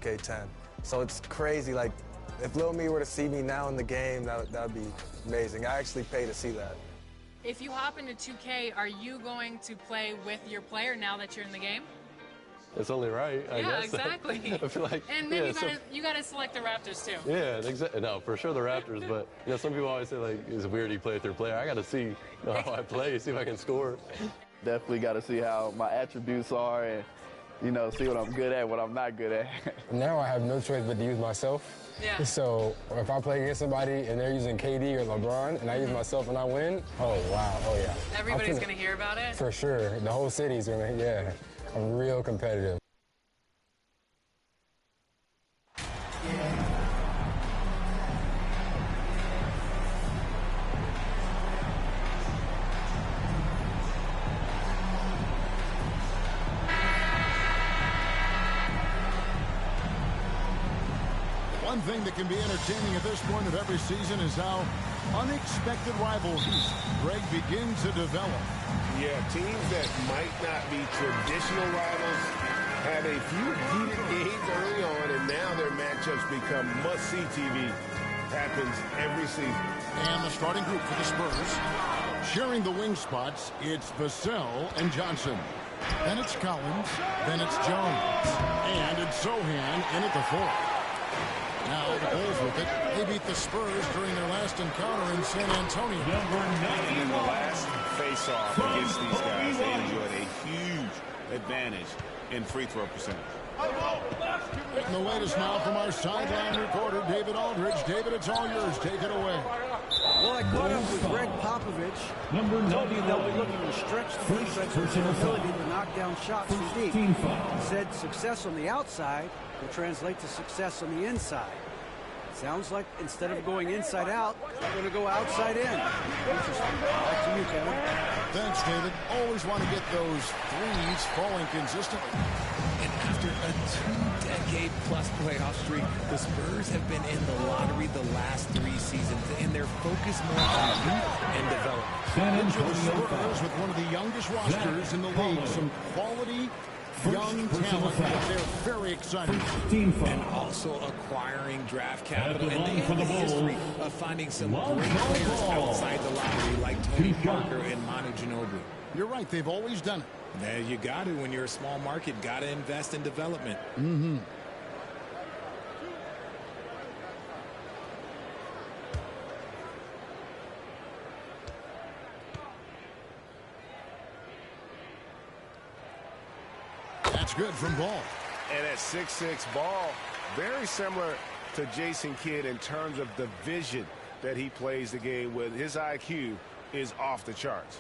2K10. So it's crazy. Like, if little me were to see me now in the game, that would be amazing. I actually pay to see that. If you hop into 2K, are you going to play with your player now that you're in the game? It's only right, I guess. Yeah, exactly. I feel like, and then you gotta select the Raptors too. Yeah, exactly. No, for sure the Raptors, but some people always say like it's weird you play with your player. I got to see how I play, see if I can score. Definitely got to see how my attributes are and see what I'm good at, what I'm not good at. Now I have no choice but to use myself. Yeah. So if I play against somebody and they're using KD or LeBron and I use myself and I win, oh wow, oh yeah. Everybody's gonna hear about it? For sure. The whole city's gonna, yeah. I'm real competitive. One thing that can be entertaining at this point of every season is how unexpected rivalries begin to develop. Yeah, teams that might not be traditional rivals have a few heated games early on, and now their matchups become must-see TV. Happens every season. And the starting group for the Spurs. Sharing the wing spots, it's Vassell and Johnson. Then it's Collins. Then it's Jones. And it's Sohan in at the 4th. Now the Bulls with it. They beat the Spurs during their last encounter in San Antonio. In the last face-off against these guys, they enjoyed a huge advantage in free throw percentage. And the latest now from our sideline reporter, David Aldridge. David, it's all yours. Take it away. Well, I caught up with Greg Popovich. Told you they'll be looking to stretch the defense with their ability to knock down shots from deep. He said success on the outside will translate to success on the inside. Sounds like instead of going inside out, they're going to go outside in. Interesting. Back to you, Kevin. Thanks, David. Always want to get those threes falling consistently. And after a 2-decade-plus playoff streak, the Spurs have been in the lottery the last 3 seasons, and they're focused more on youth and development. The Spurs with one of the youngest rosters in the league. Some quality young talent that they're very excited. And also acquiring draft capital, and they have a history of finding some great players outside the lottery like Tony Parker and Manu Ginobili. You're right, they've always done it. There you got to, when you're a small market, got to invest in development. That's good from Ball. And at 6'6", Ball, very similar to Jason Kidd in terms of the vision that he plays the game with. His IQ is off the charts.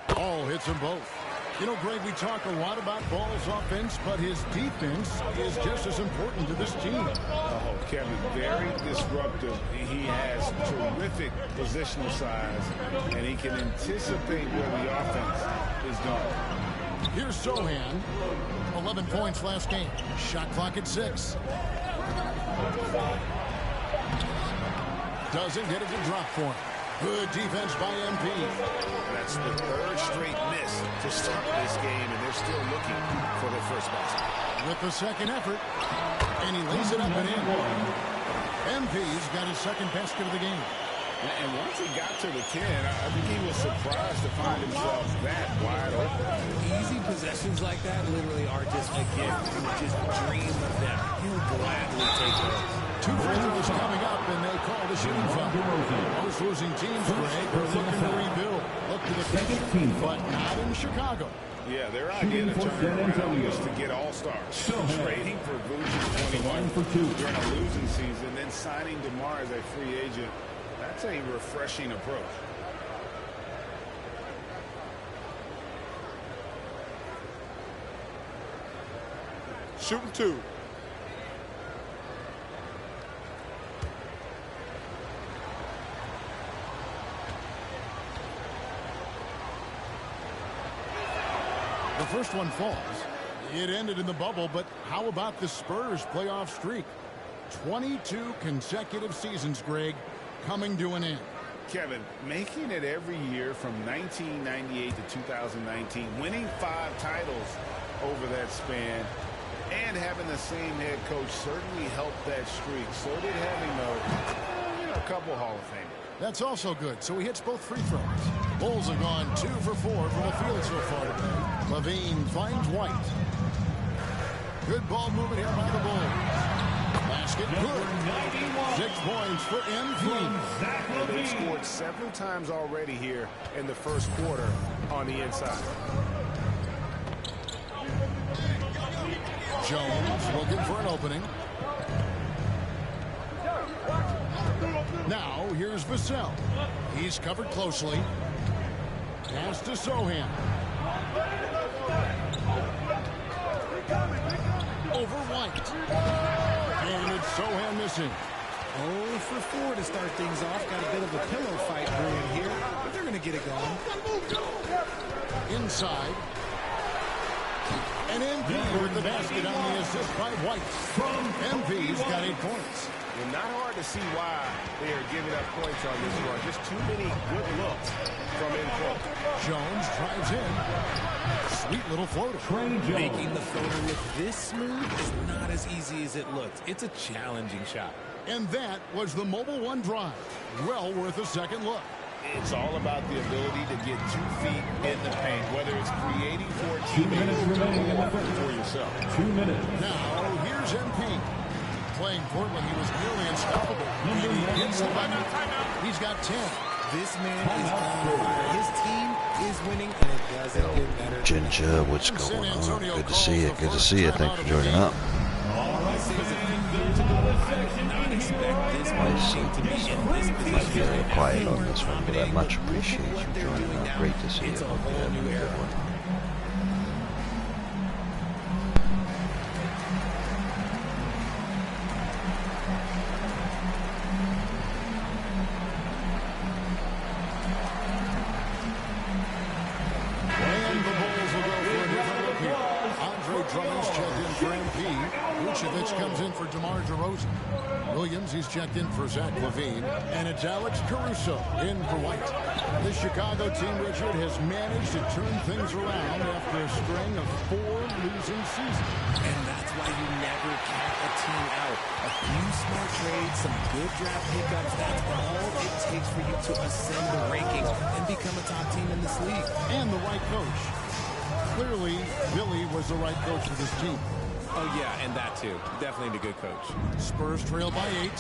Ball hits them both. You know, Greg, we talk a lot about Ball's offense, but his defense is just as important to this team. Oh, Kevin, very disruptive. He has terrific positional size, and he can anticipate where the offense is going. Here's Sohan. 11 points last game. Shot clock at 6. Doesn't get it to drop for him. Good defense by MP. That's the 3rd straight miss to start this game, and they're still looking for their first basket. With the second effort, and he lays it up and in. MP's got his second basket of the game. And once he got to the 10, I think he was surprised to find himself that wide open. Easy possessions like that literally are just a gift. You just dream of them. He'll gladly take those. 2 free throws coming up, and they call the shooting foul. Most losing teams, Greg, are looking to rebuild. Look to the future, but not in Chicago. Yeah, their idea to turn around was to get all-stars. Trading for Vucevic 21 during a losing season, then signing DeMar as a free agent. That's a refreshing approach. Shooting 2. The first one falls. It ended in the bubble, but how about the Spurs playoff streak? 22 consecutive seasons, Greg. coming to an end. Kevin, making it every year from 1998 to 2019, winning 5 titles over that span, and having the same head coach certainly helped that streak. So did having a couple Hall of Famers. That's also good. So he hits both free throws. Bulls have gone 2 for 4 from the field so far today. Levine finds White. Good ball movement here by the Bulls. Basket good. 6 points for MP. They've scored several times already here in the first quarter on the inside. Jones looking for an opening. Now here's Vassell. He's covered closely. Pass to Sohan. Over White. And it's Sohan missing. 0 for 4 to start things off. Got a bit of a pillow fight brewing here, but they're going to get it going. Inside. And MP with the basket on the assist by White. MP's got 8 points. And not hard to see why they are giving up points on this run. Just too many good looks from in front. Jones drives in. Sweet little floater. Making the floater look this smooth is not as easy as it looks. It's a challenging shot. And that was the Mobile One drive. Well worth a second look. It's all about the ability to get 2 feet in the paint, whether it's creating for a teammate or for yourself. 2 minutes. Now, here's MP. Playing Portland, he was nearly unstoppable. And he hits the button. He's got 10. This man is on fire. His team is winning, and it doesn't get better. Ginger, what's going on? Good to see you. Good to see you. Thanks for joining up. Might be a little quiet on this one, but I much appreciate you joining up. Great to see you. Hope you're having a good one. Comes in for DeMar DeRozan. Williams, he's checked in for Zach LaVine. And it's Alex Caruso in for White. This Chicago team, Richard, has managed to turn things around after a string of 4 losing seasons. And that's why you never count a team out. A few smart trades, some good draft pickups, that's all it takes for you to ascend the rankings and become a top team in this league. And the right coach. Clearly, Billy was the right coach for this team. Oh, yeah, and that too. Definitely the good coach. Spurs trail by 8.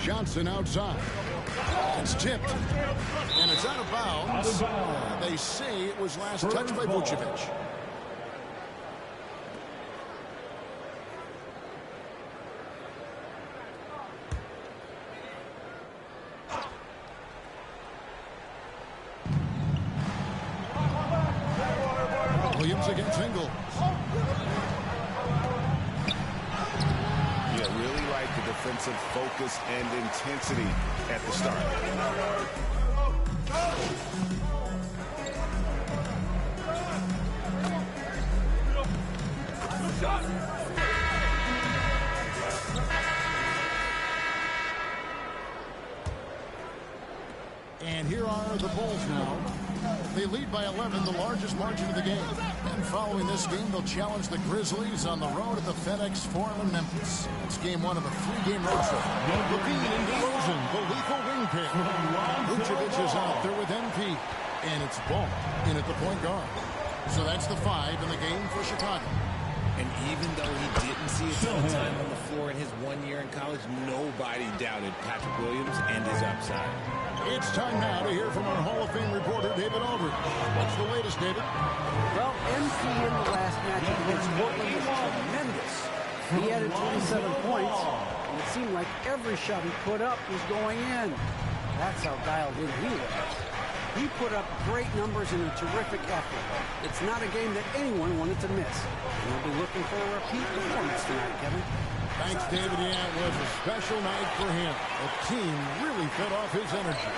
Johnson outside. It's tipped. And it's out of bounds. They say it was last touched by Vucevic. Williams against Ingles. The defensive focus and intensity at the start. And here are the Bulls now. They lead by 11, the largest margin of the game. And following this game, they'll challenge the Grizzlies on the road at the FedEx Forum in Memphis. It's game 1 of a 3-game road trip. Levine and DeRozan, the lethal wing pick. Vucevic is out there with MP. And it's Ball in at the point guard. So that's the 5 in the game for Chicago. And even though he didn't see a ton of time on the floor in his 1 year in college, nobody doubted Patrick Williams and his upside. It's time now to hear from our Hall of Fame reporter, David Aldridge. What's the latest, David? Well, MP in the last matchup against Portland was tremendous. He added 27 points, and it seemed like every shot he put up was going in. That's how dialed in he was. He put up great numbers and a terrific effort. It's not a game that anyone wanted to miss. We'll be looking for a repeat performance tonight, Kevin. Thanks, David. Yeah, it was a special night for him. The team really fed off his energy.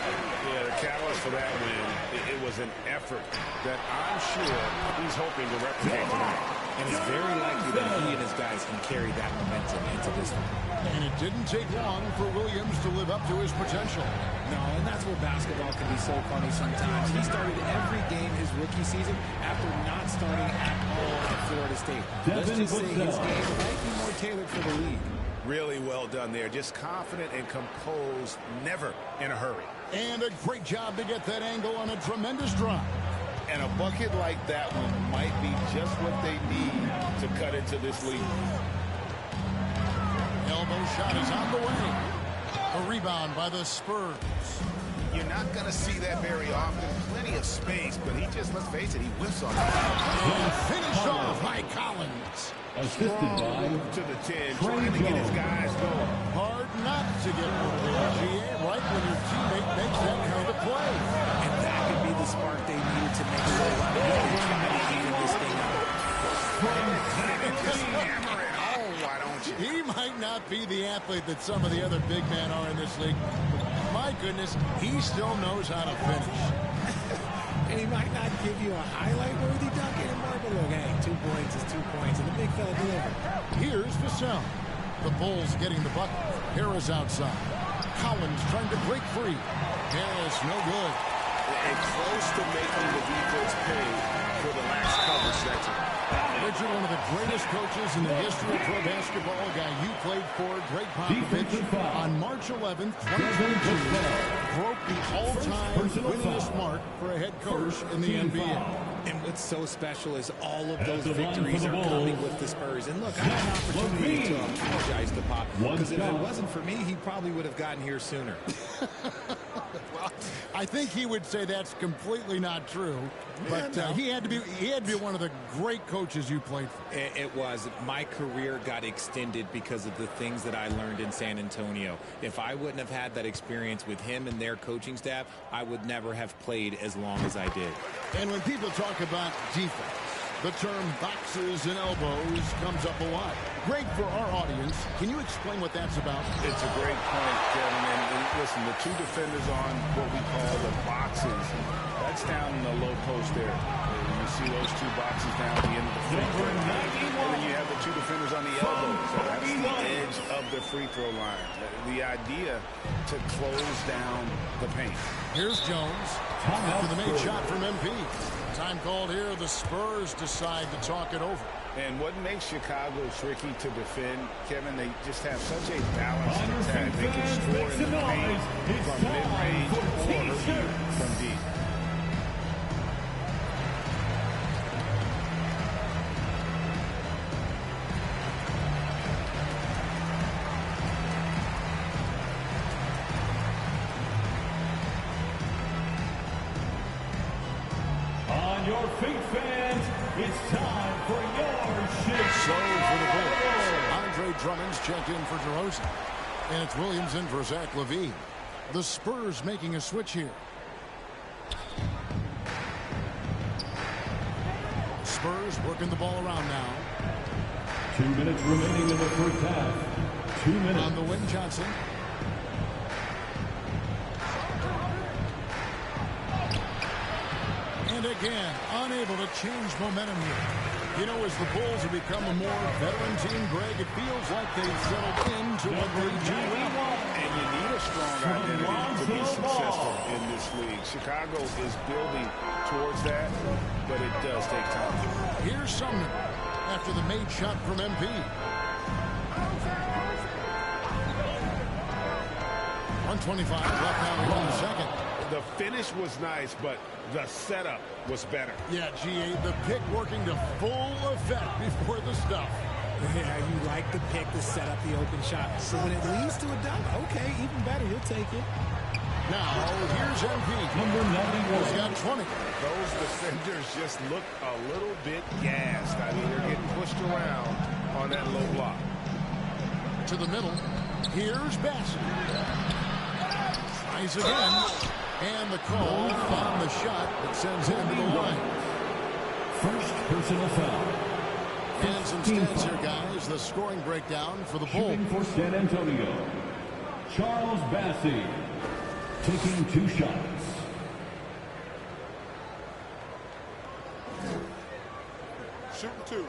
Yeah, the catalyst for that win, it was an effort that I'm sure he's hoping to replicate tonight. And it's very likely that he and his guys can carry that momentum into this one. And it didn't take long for Williams to live up to his potential. No, and that's where basketball can be so funny sometimes. He started every game his rookie season after not starting at all at Florida State. Let's just say his game might be more tailored for the league. Really well done there. Just confident and composed, never in a hurry. And a great job to get that angle on a tremendous drive. And a bucket like that one might be just what they need to cut into this lead. Elbow shot is on the way. A rebound by the Spurs. You're not going to see that very often. Plenty of space, but he just, let's face it, he whiffs on it. And finished off by Collins. Assisted by to the 10, trying to get his guys going. Hard not to get motivated, GA, right when your teammate makes that kind of play. And that could be the spark they needed to make sure that they try to even this thing out. Just hammer it home, why don't you? He might not be the athlete that some of the other big men are in this league. My goodness, he still knows how to finish. And he might not give you a highlight-worthy dunk anymore, but look, hey, 2 points is 2 points, and the big fella delivered. Here's Vassell. The Bulls getting the bucket. Harris outside. Collins trying to break free. Harris, no good. And close to making the defense pay for the last cover section. Richard, one of the greatest coaches in the history of pro basketball, a guy you played for, Greg Popovich, on March 11th, 2022, broke the all-time winningest mark for a head coach in the NBA. And what's so special is all of those victories are coming with the Spurs. And look, I had an opportunity to apologize to Pop, because if it wasn't for me, he probably would have gotten here sooner. Well, I think he would say that's completely not true. But he had to be one of the great coaches you played for. It was. My career got extended because of the things that I learned in San Antonio. If I wouldn't have had that experience with him and their coaching staff, I would never have played as long as I did. And when people talk about defense, the term boxes and elbows comes up a lot. Great for our audience. Can you explain what that's about? It's a great point, Kevin. And listen, the two defenders on what we call the boxes, that's down in the low post there. You see those two boxes down at the end of the free throw line. And then you have the two defenders on the elbow. So that's the edge of the free throw line. The idea to close down the paint. Here's Jones after the made shot from MP. Time called here. The Spurs decide to talk it over. And what makes Chicago tricky to defend, Kevin, they just have such a balanced attack. They can score in the paint from mid-range or hurt you from deep. On your feet, fans, it's time for your shit. So for the Bulls, Andre Drummond's checked in for DeRozan. And it's Williams in for Zach LaVine. The Spurs making a switch here. Spurs working the ball around now. 2 minutes remaining in the first half. 2 minutes. On the wing, Johnson. And again, unable to change momentum here. You know, as the Bulls have become a more veteran team, Greg, it feels like they've settled into what they do well. And you need a strong identity to be successful in this league. Chicago is building towards that, but it does take time. Here's Sumner after the made shot from MP. 125 left now here in the second. The finish was nice, but the setup was better. Yeah, GA, the pick working to full effect before the stuff. Yeah, you like the pick to set up the open shot. So when it leads to a dunk, okay, even better, he'll take it. Now, here's MP. Number 91. He's got 20. Those defenders just look a little bit gassed. I mean, they're getting pushed around on that low block. To the middle. Here's Bassett. Tries again. And the call on the shot that sends him to the line. First personal foul. And some stats here, guys. The scoring breakdown for the Bulls. Shooting for San Antonio, Charles Bassey, taking 2 shots. Shooting 2.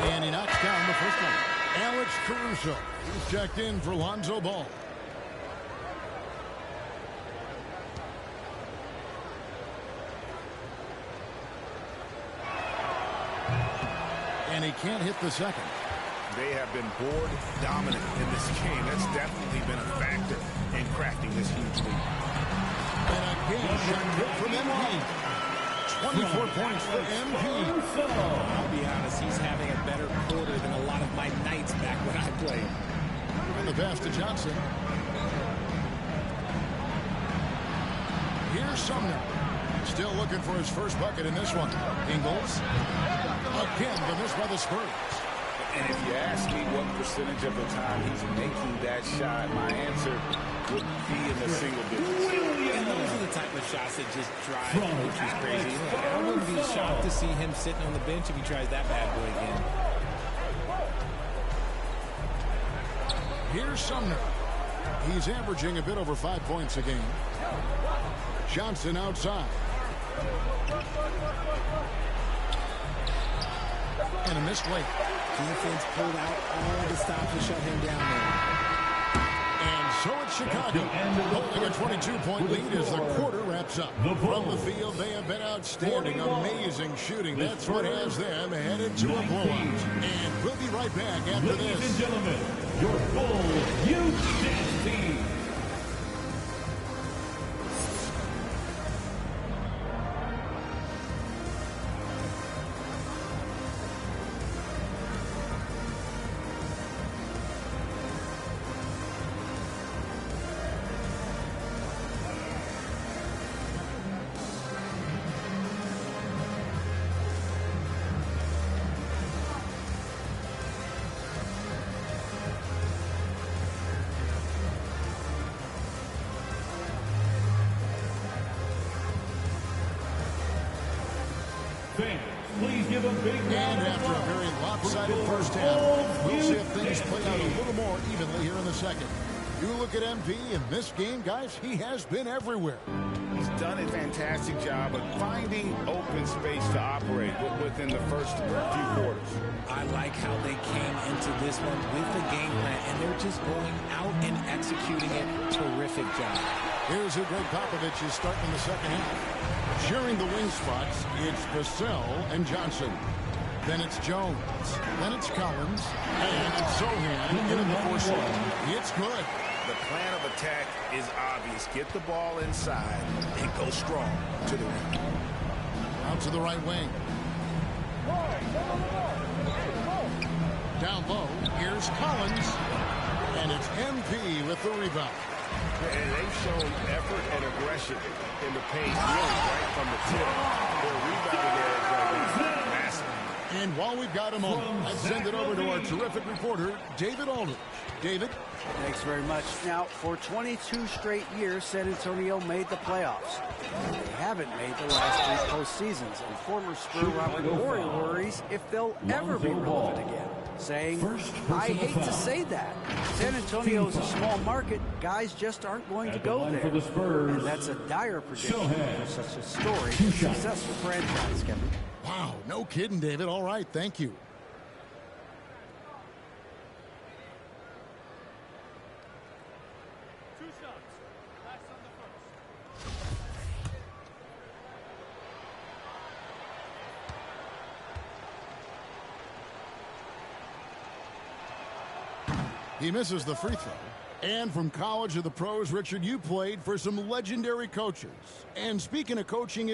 And he knocks down the first one. Alex Caruso. He's checked in for Lonzo Ball. And he can't hit the second. They have been board dominant in this game. That's definitely been a factor in cracking this huge lead. And again, shot good from MP. 24 points for MP. I'll be honest, he's having a better quarter than a lot of my nights back when I played. And the pass to Johnson. Here's Sumner. Still looking for his first bucket in this one. Ingles. Again, the miss by the Spurs. And if you ask me what percentage of the time he's making that shot, my answer would be in the single digits. And those are the type of shots that just drive coaches crazy. I wouldn't be shocked to see him sitting on the bench if he tries that bad boy again. Here's Sumner. He's averaging a bit over 5 points a game. Johnson outside. And a missed late. Defense pulled out all the stops to shut him down there. And so it's Chicago holding a 22-point lead as the quarter wraps up. From the field, they have been outstanding, amazing shooting. That's what has them headed to a blowout. And we'll be right back after this. Ladies and gentlemen, your Bulls Youth Dance Team. Please give a big round and after a very lopsided first half, we'll see if things play out a little more evenly here in the second. You look at MP in this game, guys, he has been everywhere. He's done a fantastic job of finding open space to operate within the first few quarters. I like how they came into this one with the game plan, and they're just going out and executing it. Terrific job. Here's who Greg Popovich is starting in the second half. Sharing the wing spots, it's Vassell and Johnson. Then it's Jones. Then it's Collins. And it's Sohan in the fourth line. It's good. The plan of attack is obvious. Get the ball inside and go strong to the rim. Out to the right wing. Down low, here's Collins. And it's MP with the rebound. And they've shown effort and aggression in the paint, really right from the tip. Their rebounding edge is massive. And while we've got him on, let's send it over to our terrific reporter, David Aldridge. David? Thanks very much. Now, for 22 straight years, San Antonio made the playoffs. They haven't made the last 3 postseasons, and former Spur Robert Horry worries if they'll ever be relevant again, saying, I hate to say that. San Antonio is a small market. Guys just aren't going to go there. And that's a dire prediction for such a storied, successful franchise, Kevin. Wow, no kidding, David. All right, thank you. He misses the free throw. And from college to the pros, Richard, you played for some legendary coaches. And speaking of coaching,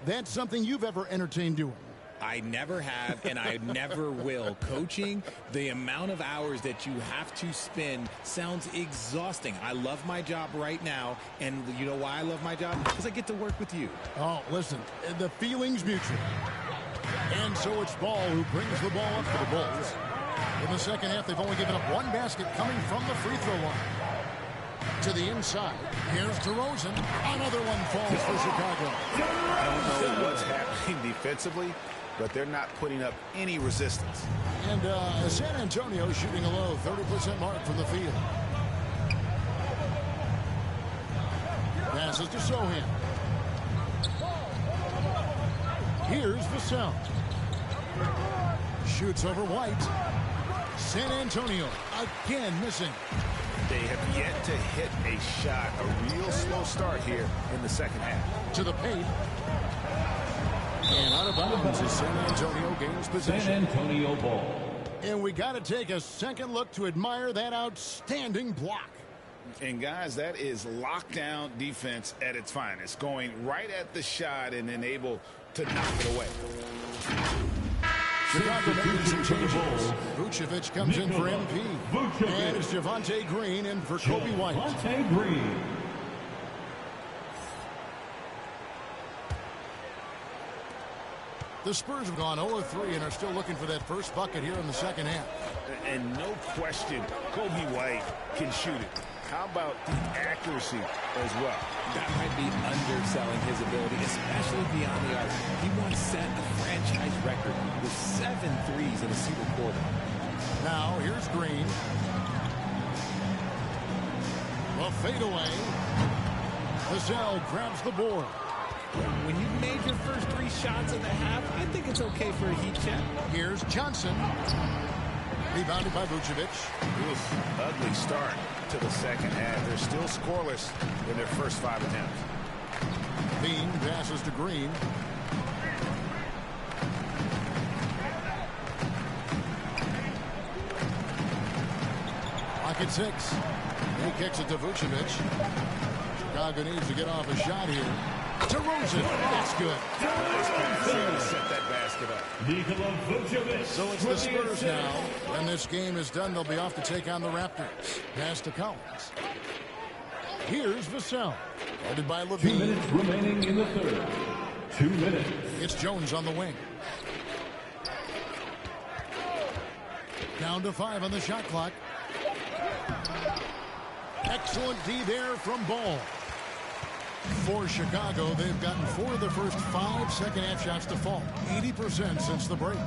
that's something you've ever entertained doing? I never have, and I never will. Coaching, the amount of hours that you have to spend sounds exhausting. I love my job right now, and you know why I love my job? Because I get to work with you. Oh, listen, the feeling's mutual. And so it's Ball who brings the ball up for the Bulls. In the the second half, they've only given up one basket coming from the free throw line. To the inside. Here's DeRozan. Another one falls for Chicago. I don't know what's happening defensively, but they're not putting up any resistance. And San Antonio shooting a low 30% mark from the field. Passes to Sohan. Here's Vassell. Shoots over White. San Antonio again missing. They have yet to hit a shot. A real slow start here in the second half. To the paint. And out of bounds as San Antonio gains possession. San Antonio ball. And we got to take a second look to admire that outstanding block. And guys, that is lockdown defense at its finest. Going right at the shot and then able to knock it away. Chicago making some changes. Vucevic comes in for MP. And it's Javonte Green in for Kobe White. Javonte Green. The Spurs have gone 0-3 and are still looking for that first bucket here in the second half. And no question, Kobe White can shoot it. How about the accuracy as well? That might be underselling his ability, especially beyond the arc. He once set a franchise record with 7 threes in a single quarter. Now, here's Green. A fadeaway. Vassell grabs the board. When you've made your first 3 shots of the half, I think it's okay for a heat check. Here's Johnson. Rebounded by Vucevic. Oof, ugly start to the second half. They're still scoreless in their first 5 attempts. Bean passes to Green. Pocket 6. He kicks it to Vucevic. Chicago needs to get off a shot here. DeRozan. That's good. Set that basket up. So it's the Spurs now. When this game is done, they'll be off to take on the Raptors. Pass to Collins. Here's Vassell. Guarded by Levine. 2 minutes remaining in the third. 2 minutes. It's Jones on the wing. Down to 5 on the shot clock. Excellent D there from Ball. For Chicago, they've gotten 4 of the first 5 second-half shots to fall. 80% since the break.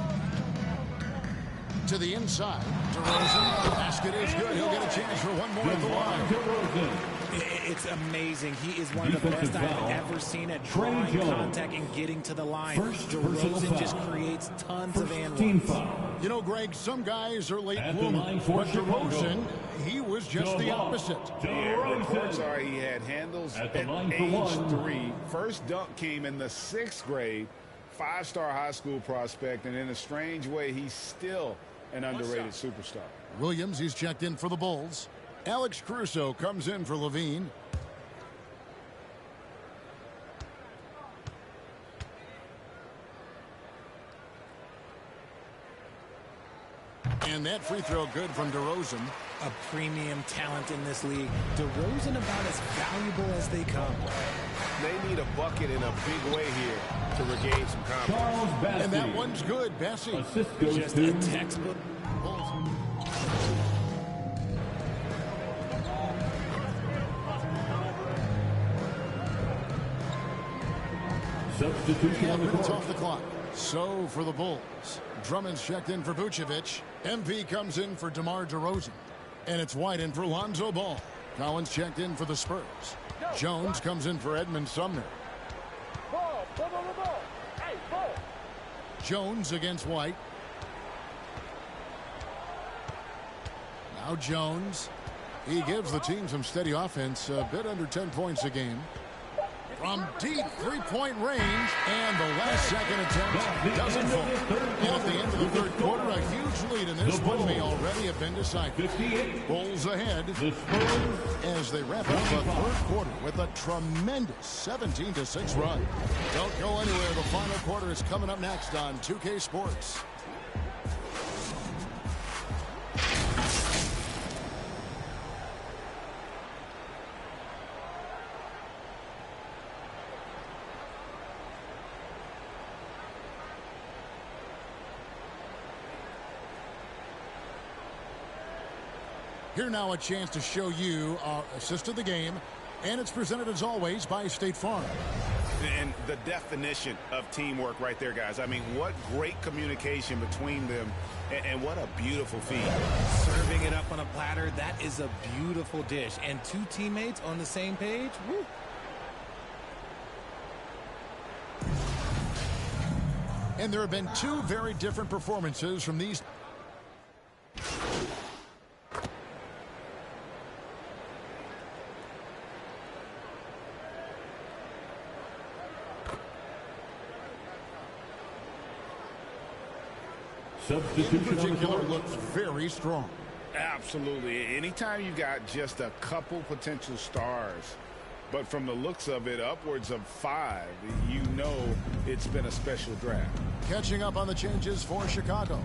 To the inside. DeRozan. The basket is good. He'll get a chance for one more at the line. It's amazing. He is one of the best I've ever seen at drawing contact and getting to the line. DeRozan just creates tons of and ones. You know, Greg, some guys are late bloomers, but DeRozan, he was just the opposite. Yeah, reports are he had handles at age 3. First dunk came in the 6th grade. 5-star high school prospect, and in a strange way, he's still an underrated superstar. Williams, he's checked in for the Bulls. Alex Caruso comes in for Levine. And that free throw good from DeRozan. A premium talent in this league. DeRozan about as valuable as they come. They need a bucket in a big way here to regain some confidence. And that one's good, Bessie. Just a textbook. Substitution on the minutes court. off the clock. So for the Bulls, Drummond's checked in for Vucevic. MP comes in for DeMar DeRozan. And it's White in for Lonzo Ball. Collins checked in for the Spurs. Jones comes in for Edmund Sumner. Jones against White. Now Jones. He gives the team some steady offense, a bit under 10 points a game. From deep three-point range, and the last second attempt doesn't fall. And at the end of the third quarter, a huge lead in this one may already have been decided. Bulls ahead as they wrap up the third quarter with a tremendous 17-6 run. Don't go anywhere. The final quarter is coming up next on 2K Sports. Here now a chance to show you our assist of the game, and it's presented as always by State Farm. And the definition of teamwork right there, guys. I mean, what great communication between them, and what a beautiful feed. Serving it up on a platter, that is a beautiful dish. And two teammates on the same page, woo. And there have been two very different performances from these. Substitution in particular looks very strong. Absolutely. Anytime you got just a couple potential stars, but from the looks of it, upwards of 5, you know it's been a special draft. Catching up on the changes for Chicago.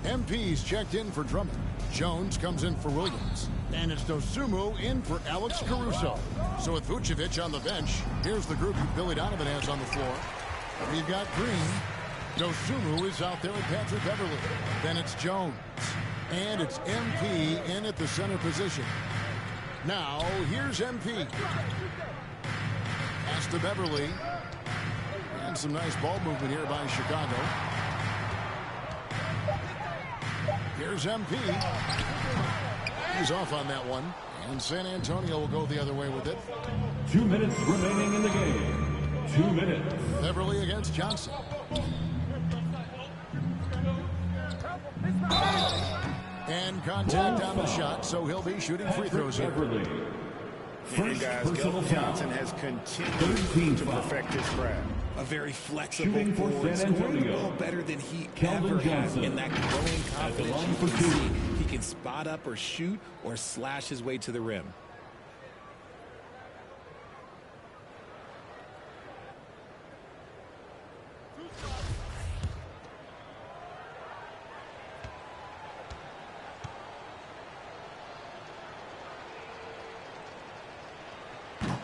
MP's checked in for Drummond. Jones comes in for Williams. And it's Dosumu in for Alex Caruso. So with Vucevic on the bench, here's the group Billy Donovan has on the floor. We've got Green. Dosumu is out there with Patrick Beverly. Then it's Jones. And it's MP in at the center position. Now, here's MP. Pass to Beverly. And some nice ball movement here by Chicago. Here's MP. He's off on that one. And San Antonio will go the other way with it. 2 minutes remaining in the game. 2 minutes. Beverly against Johnson. And contact on the shot, so he'll be shooting free throws here. And guys, Keldon Johnson has continued to perfect his craft. A very flexible forward, scoring the ball better than he ever has. In that growing confidence, you can see he can spot up or shoot or slash his way to the rim.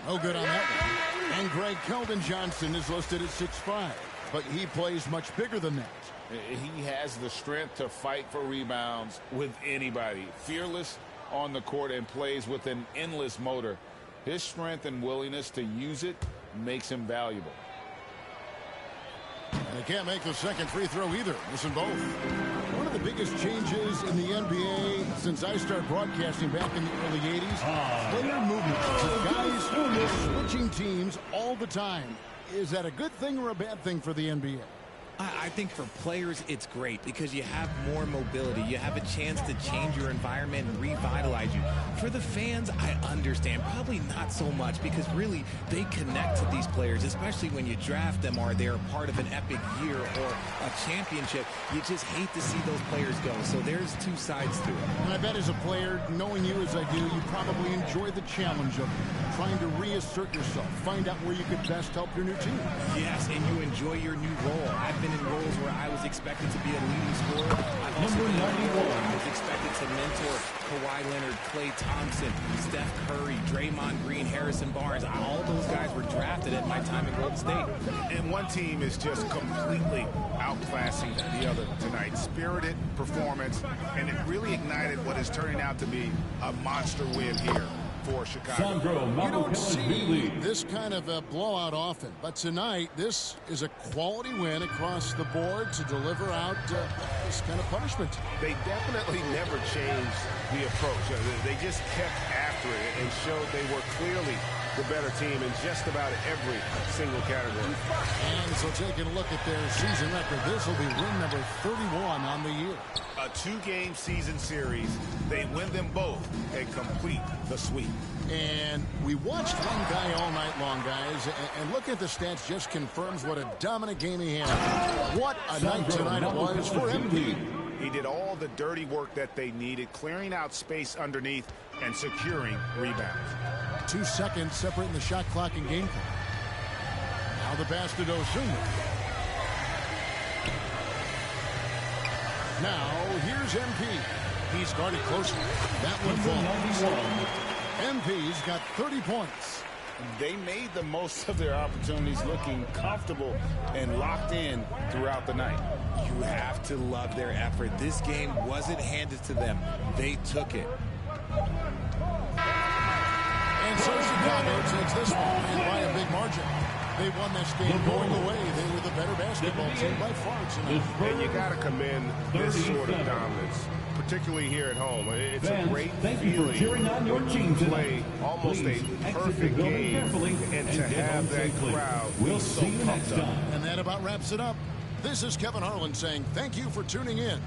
No good on that one. And Greg Keldon Johnson is listed at 6'5", but he plays much bigger than that. He has the strength to fight for rebounds with anybody. Fearless on the court and plays with an endless motor. His strength and willingness to use it makes him valuable. And they can't make the second free throw either. Missing both. One of the biggest changes in the NBA since I started broadcasting back in the early 80s, player movement. Guys switching teams all the time. Is that a good thing or a bad thing for the NBA? I think for players, it's great because you have more mobility. You have a chance to change your environment and revitalize you. For the fans, I understand. Probably not so much because really they connect to these players, especially when you draft them or they're part of an epic year or a championship. You just hate to see those players go. So there's two sides to it. And I bet as a player, knowing you as I do, you probably enjoy the challenge of trying to reassert yourself, find out where you could best help your new team. Yes, and you enjoy your new role. I've been in roles where I was expected to be a leading scorer. I've also been in roles where I was expected to mentor Kawhi Leonard, Klay Thompson, Steph Curry, Draymond Green, Harrison Barnes. All those guys were drafted at my time in Golden State. And one team is just completely outclassing the other tonight. Spirited performance, and it really ignited what is turning out to be a monster win here for Chicago. You don't see this kind of a blowout often, but tonight this is a quality win across the board to deliver out this kind of punishment. They definitely never changed the approach. They just kept after it and showed they were clearly the better team in just about every single category. And so taking a look at their season record, this will be win number 31 on the year. A 2-game season series. They win them both and complete the sweep. And we watched one guy all night long, guys, and looking at the stats just confirms what a dominant game he had. What a night tonight it was for MP. He did all the dirty work that they needed, clearing out space underneath and securing rebounds. 2 seconds separating the shot clock and game clock. Now the pass to Dosumu. Now here's MP. He's guarded closely. That one falls. MP's got 30 points. They made the most of their opportunities, looking comfortable and locked in throughout the night. You have to love their effort. This game wasn't handed to them. They took it. And so Chicago takes this one and by a big margin. They won this game going away. They were the better basketball team by far tonight. And you got to commend this sort of dominance, particularly here at home. It's a great feeling when you play almost a perfect game and to have that crowd be so pumped up. And that about wraps it up. This is Kevin Harlan saying thank you for tuning in.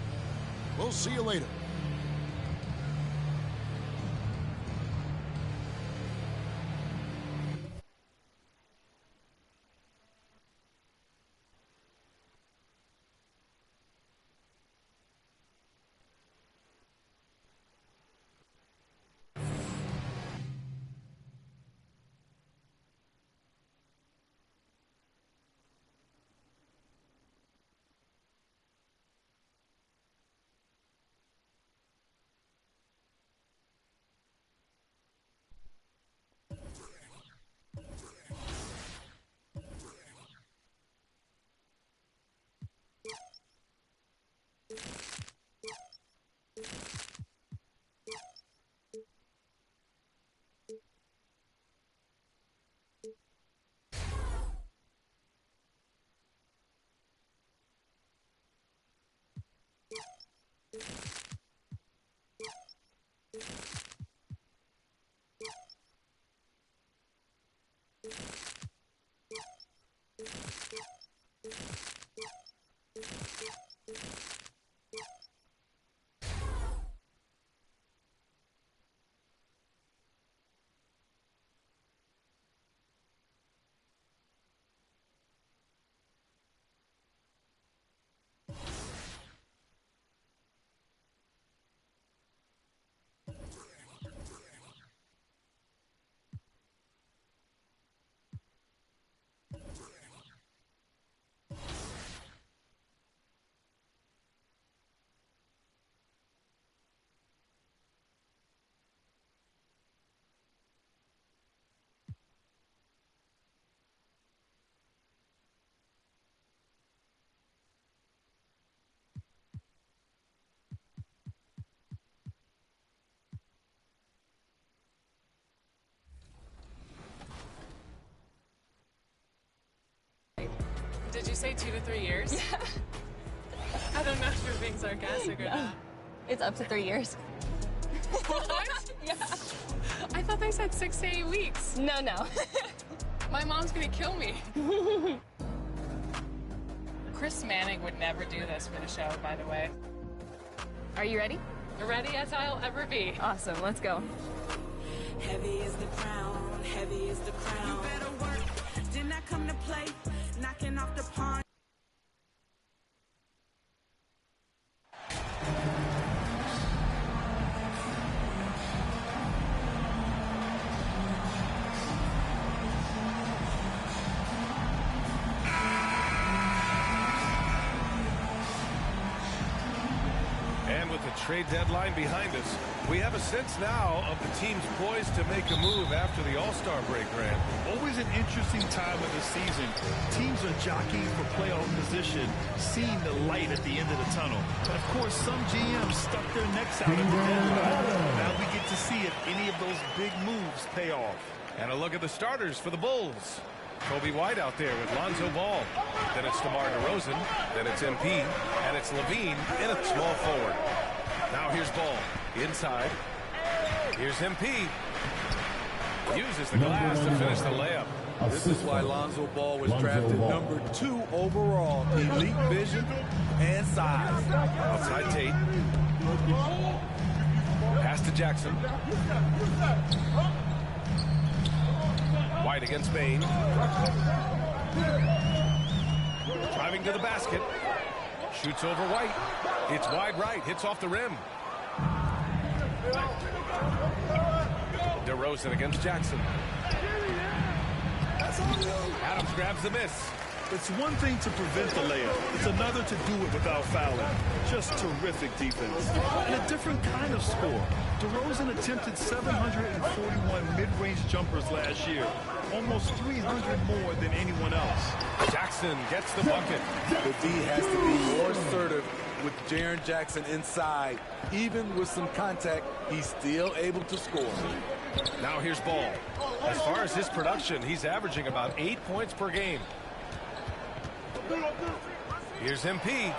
We'll see you later. Did you say 2 to 3 years? Yeah. I don't know if you're being sarcastic or not. It's up to 3 years. What? Yeah. I thought they said 6 to 8 weeks. No. My mom's gonna kill me. Chris Manning would never do this for the show, by the way. Are you ready? Ready as I'll ever be. Awesome, let's go. Heavy is the crown, heavy is the crown. You better work. Did not come to play, knocking off the pawn. And with the trade deadline behind us, we have a sense now of the teams poised to make a move after the All-Star break, Grant. Always an interesting time of the season. Teams are jockeying for playoff position, seeing the light at the end of the tunnel. But of course, some GMs stuck their necks out at the deadline. Now we get to see if any of those big moves pay off. And a look at the starters for the Bulls. Kobe White out there with Lonzo Ball. Then it's DeMar DeRozan. Then it's MP. And it's Levine in a small forward. Now here's Ball. Inside. Here's MP. Uses the glass to finish the layup. This is why Lonzo Ball was drafted number 2 overall. Elite vision and size. Outside Tate. Pass to Jackson. White against Bain. Driving to the basket. Shoots over White. It's wide right. Hits off the rim. DeRozan against Jackson. Adams grabs the miss. It's one thing to prevent the layup. It's another to do it without fouling. Just terrific defense. And a different kind of score. DeRozan attempted 741 mid-range jumpers last year. Almost 300 more than anyone else. Jackson gets the bucket. The D has to be more assertive with Jaren Jackson inside. Even with some contact, he's still able to score. Now here's Ball. As far as his production, he's averaging about 8 points per game. Here's MP.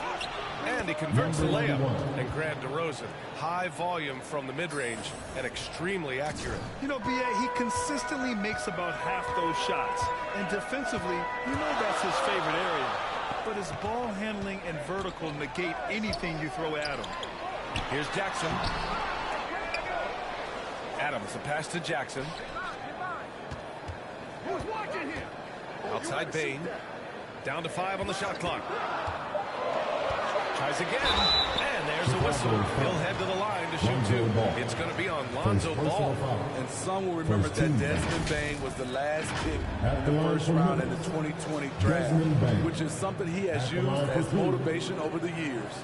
And he converts the layup. And Grant DeRozan, high volume from the mid-range and extremely accurate. You know, B.A., he consistently makes about half those shots. And defensively, you know that's his favorite area. But his ball handling and vertical negate anything you throw at him. Here's Jackson. Adams, a pass to Jackson. Outside Bain. Down to 5 on the shot clock. Tries again, and there's a whistle. He'll head to the line to shoot 2. It's going to be on Lonzo Ball. And some will remember that Desmond Bain was the last pick in the first round in the 2020 draft, which is something he has used as motivation over the years.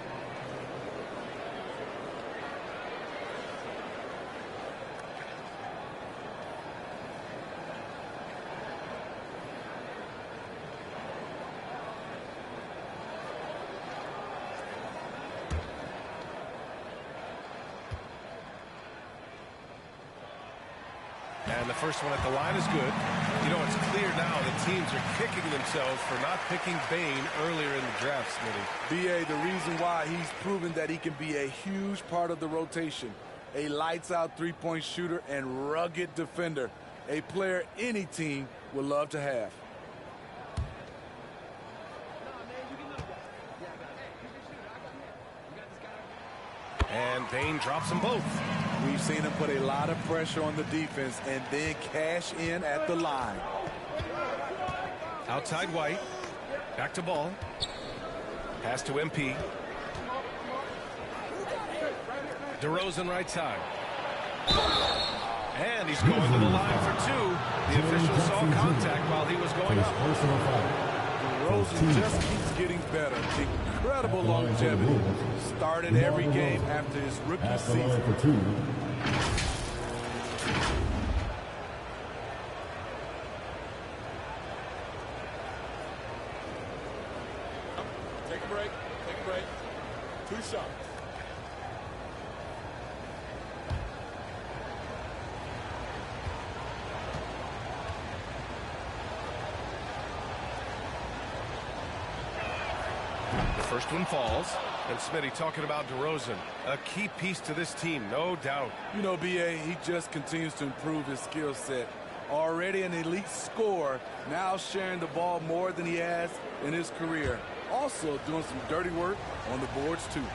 And the first one at the line is good. You know, it's clear now that teams are kicking themselves for not picking Bain earlier in the draft, Smitty. B.A., the reason why he's proven that he can be a huge part of the rotation. A lights-out three-point shooter and rugged defender. A player any team would love to have. And Bain drops them both. We've seen him put a lot of pressure on the defense and then cash in at the line. Outside White. Back to Ball. Pass to MP. DeRozan right side. And he's going to the line for 2. The official saw contact while he was going up. DeRozan just keeps getting better. Incredible longevity. Started every game after his rookie season. Take a break. Take a break. 2 shots. The first one falls. And Smitty talking about DeRozan, a key piece to this team, no doubt. You know, B.A., he just continues to improve his skill set. Already an elite scorer, now sharing the ball more than he has in his career. Also doing some dirty work on the boards, too.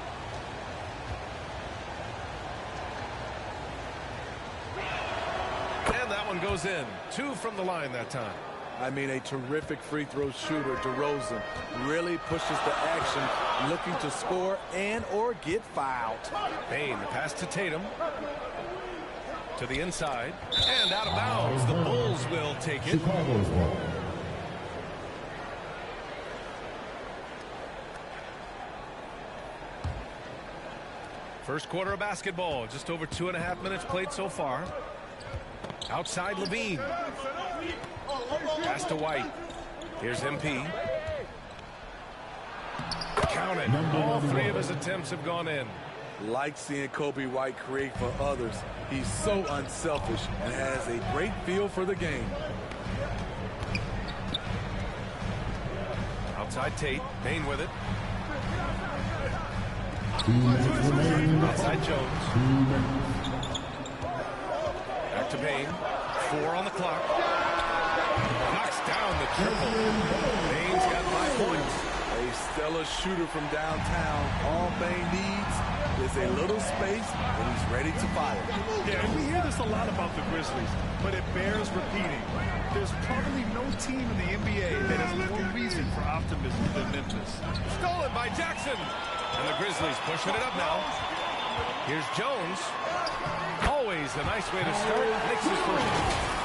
And that one goes in. 2 from the line that time. I mean, a terrific free throw shooter, DeRozan, really pushes the action, looking to score and or get fouled. Bain, the pass to Tatum. To the inside. And out of bounds. The Bulls will take it. First quarter of basketball. Just over 2.5 minutes played so far. Outside Levine. Pass to White. Here's MP. Count it. All 3 of his attempts have gone in. Like seeing Kobe White create for others. He's so unselfish and has a great feel for the game. Outside Tate. Bain with it. Outside Jones. Back to Bain. 4 on the clock. Knocks down the triple. Bain's got 5 points. A stellar shooter from downtown. All Bain needs is a little space, and he's ready to fire. Yeah, and we hear this a lot about the Grizzlies, but it bears repeating. There's probably no team in the NBA that has more reason for optimism than Memphis. Stolen by Jackson. And the Grizzlies pushing it up now. Here's Jones. Always a nice way to start. Makes his first.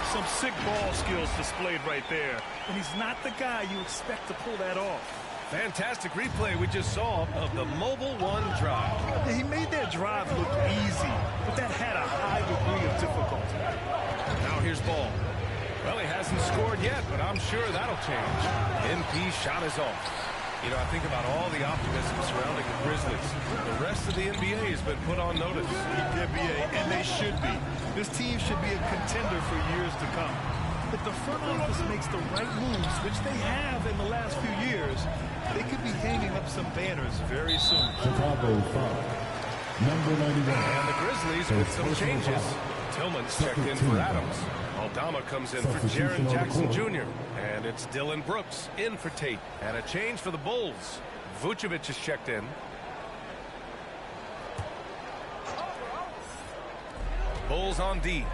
Some sick ball skills displayed right there. And he's not the guy you expect to pull that off. Fantastic replay we just saw of the Mobile One drive. Yeah, he made that drive look easy, but that had a high degree of difficulty. Now here's Ball. Well, he hasn't scored yet, but I'm sure that'll change. MP shot is off. You know, I think about all the optimism surrounding the Grizzlies. The rest of the NBA has been put on notice. NBA, and they should be. This team should be a contender for years to come. If the front office makes the right moves, which they have in the last few years, they could be hanging up some banners very soon. Chicago foul. Number 91. And the Grizzlies with some changes. Tillman's checked in for Adams. Aldama comes in for Jaren Jackson Jr. And it's Dylan Brooks in for Tate. And a change for the Bulls. Vucevic is checked in. Bulls on D.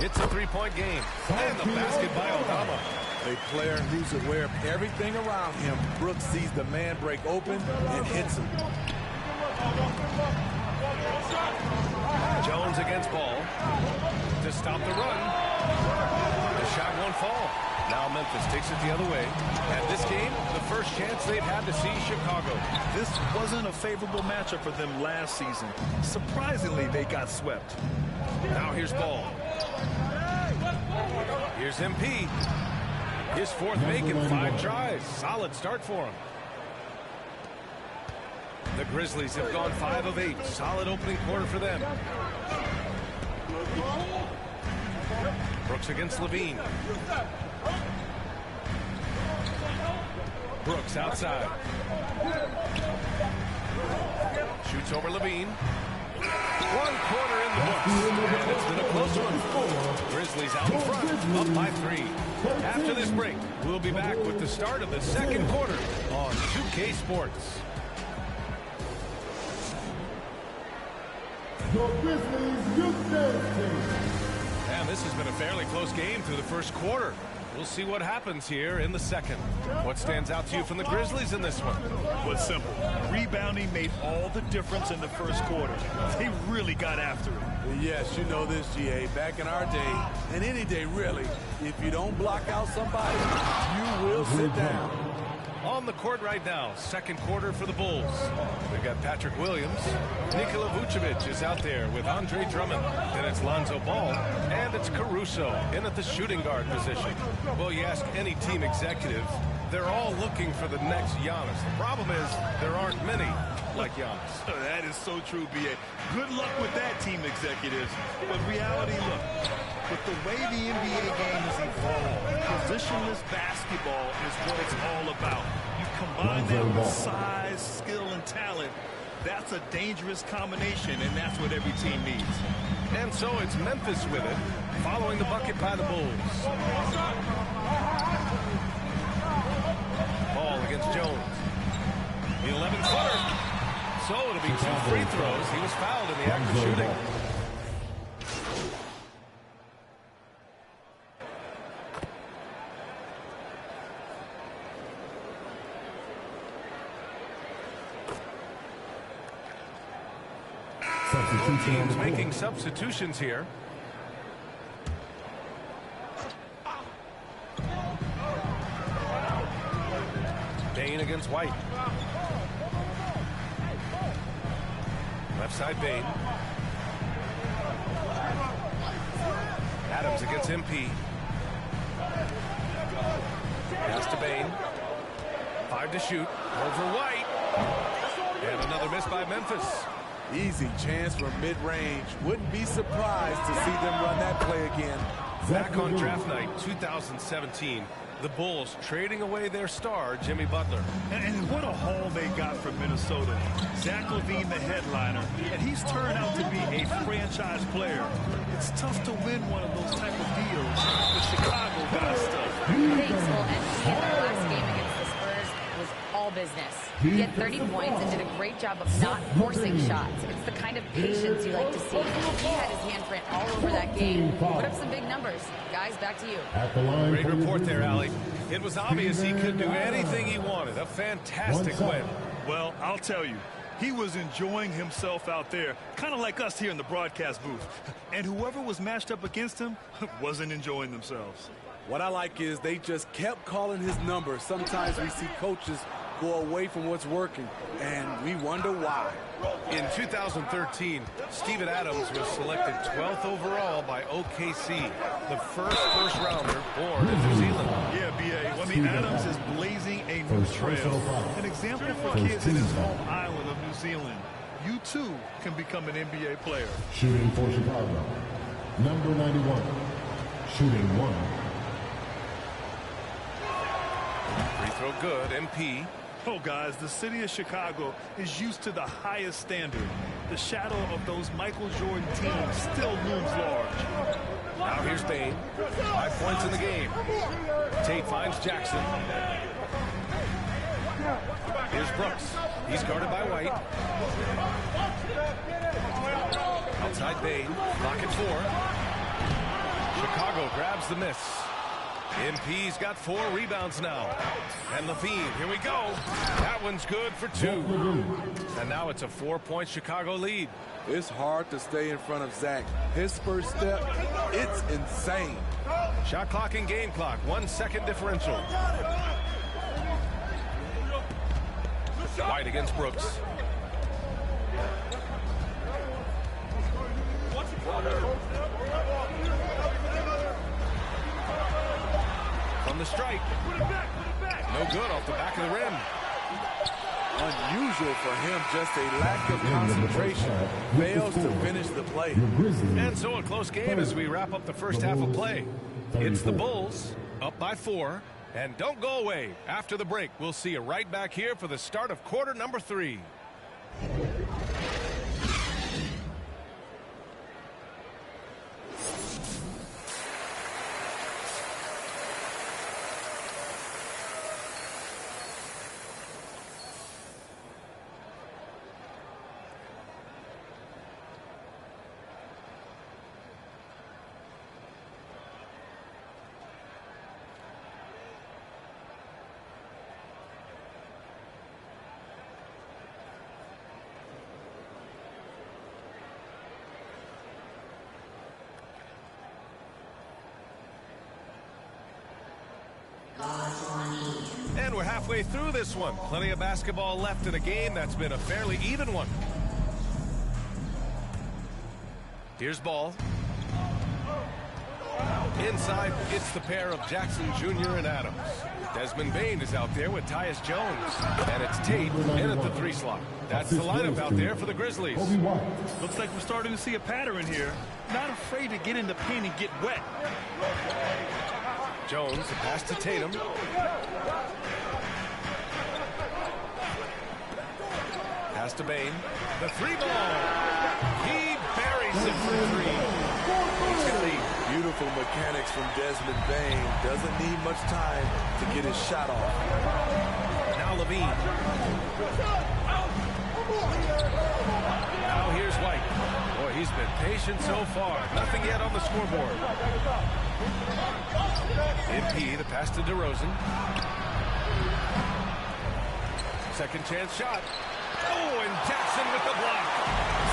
It's a three-point game. And the basket by Aldama. A player who's aware of everything around him. Brooks sees the man break open and hits him. Jones against Ball to stop the run. The shot won't fall. Now Memphis takes it the other way. And this game, the first chance they've had to see Chicago. This wasn't a favorable matchup for them last season. Surprisingly, they got swept. Now here's Ball. Here's MP. His fourth make in 5 tries. Solid start for him. The Grizzlies have gone 5 of 8. Solid opening quarter for them. Brooks against Levine. Brooks outside. Shoots over Levine. 1 quarter in the books. And it's been a close one. Grizzlies out in front, up by 3. After this break, we'll be back with the start of the second quarter on 2K Sports. And this has been a fairly close game through the first quarter. We'll see what happens here in the second. What stands out to you from the Grizzlies in this one? Well, it's simple. Rebounding made all the difference in the first quarter. They really got after it. Yes, you know this, GA. Back in our day, and any day really, if you don't block out somebody, you will sit down. On the court right now, second quarter for the Bulls. We've got Patrick Williams. Nikola Vucevic is out there with Andre Drummond. Then it's Lonzo Ball. And it's Caruso in at the shooting guard position. Well, you ask any team executive, they're all looking for the next Giannis. The problem is there aren't many like Giannis. That is so true, B.A. Good luck with that, team executives. But reality, look, with the way the NBA game has evolved, positionless basketball is what it's all about. You combine that with size, skill, and talent. That's a dangerous combination, and that's what every team needs. And so it's Memphis with it, following the bucket by the Bulls. Ball against Jones. The 11-footer. So it'll be 2 free throws. He was fouled in the act of shooting. Both teams making substitutions here. Bain against White. Left side Bain. Adams against MP. Pass to Bain. 5 to shoot. Over White. And another miss by Memphis. Easy chance for mid-range. Wouldn't be surprised to see them run that play again. Back on draft night 2017, the Bulls trading away their star, Jimmy Butler. And what a haul they got from Minnesota. Zach LaVine, the headliner, and he's turned out to be a franchise player. It's tough to win one of those type of deals, but Chicago got stuff. Thanks, well, and in their last game against the Spurs was all business. He had 30 points and did a great job of not forcing shots. It's the kind of patience you like to see. He had his handprint all over that game. Put up some big numbers. Guys, back to you. Great report there, Allie. It was obvious he could do anything he wanted. A fantastic win. Well, I'll tell you, he was enjoying himself out there, kind of like us here in the broadcast booth. And whoever was matched up against him wasn't enjoying themselves. What I like is they just kept calling his number. Sometimes we see coaches go away from what's working, and we wonder why. In 2013, Steven Adams was selected 12th overall by OKC, the first rounder born in New Zealand. Yeah, B.A. I mean, Adams is blazing a new trail. An example for kids in his home island of New Zealand. You, too, can become an NBA player. Shooting for Chicago. Number 91. Shooting 1. Free throw good, MP. Oh, guys, the city of Chicago is used to the highest standard. The shadow of those Michael Jordan teams still looms large. Now here's Bain. 5 points in the game. Tate finds Jackson. Here's Brooks. He's guarded by White. Outside Bain. Clock at 4. Chicago grabs the miss. MP's got 4 rebounds now. And Levine, here we go. That one's good for 2. And now it's a 4-point Chicago lead. It's hard to stay in front of Zach. His first step, it's insane. Shot clock and game clock, 1 second differential. White against Brooks. From the strike. No good off the back of the rim. Unusual for him, just a lack of concentration. Fails to finish the play. And so a close game as we wrap up the first half of play. It's the Bulls up by 4. And don't go away. After the break, we'll see you right back here for the start of quarter number 3. And we're halfway through this one. Plenty of basketball left in a game that's been a fairly even one. Here's Ball. Inside, it's the pair of Jackson Jr. and Adams. Desmond Bain is out there with Tyus Jones. And it's Tate in at the 3 slot. That's the lineup out there for the Grizzlies. Looks like we're starting to see a pattern here. Not afraid to get in the paint and get wet. Jones, a pass to Tatum. Pass to Bain. The 3-ball. He buries it for 3. He's got the beautiful mechanics from Desmond Bain. Doesn't need much time to get his shot off. Now Levine. Now here's White. Boy, he's been patient so far. Nothing yet on the scoreboard. MP, the pass to DeRozan. Second chance shot. Oh, and Jackson with the block.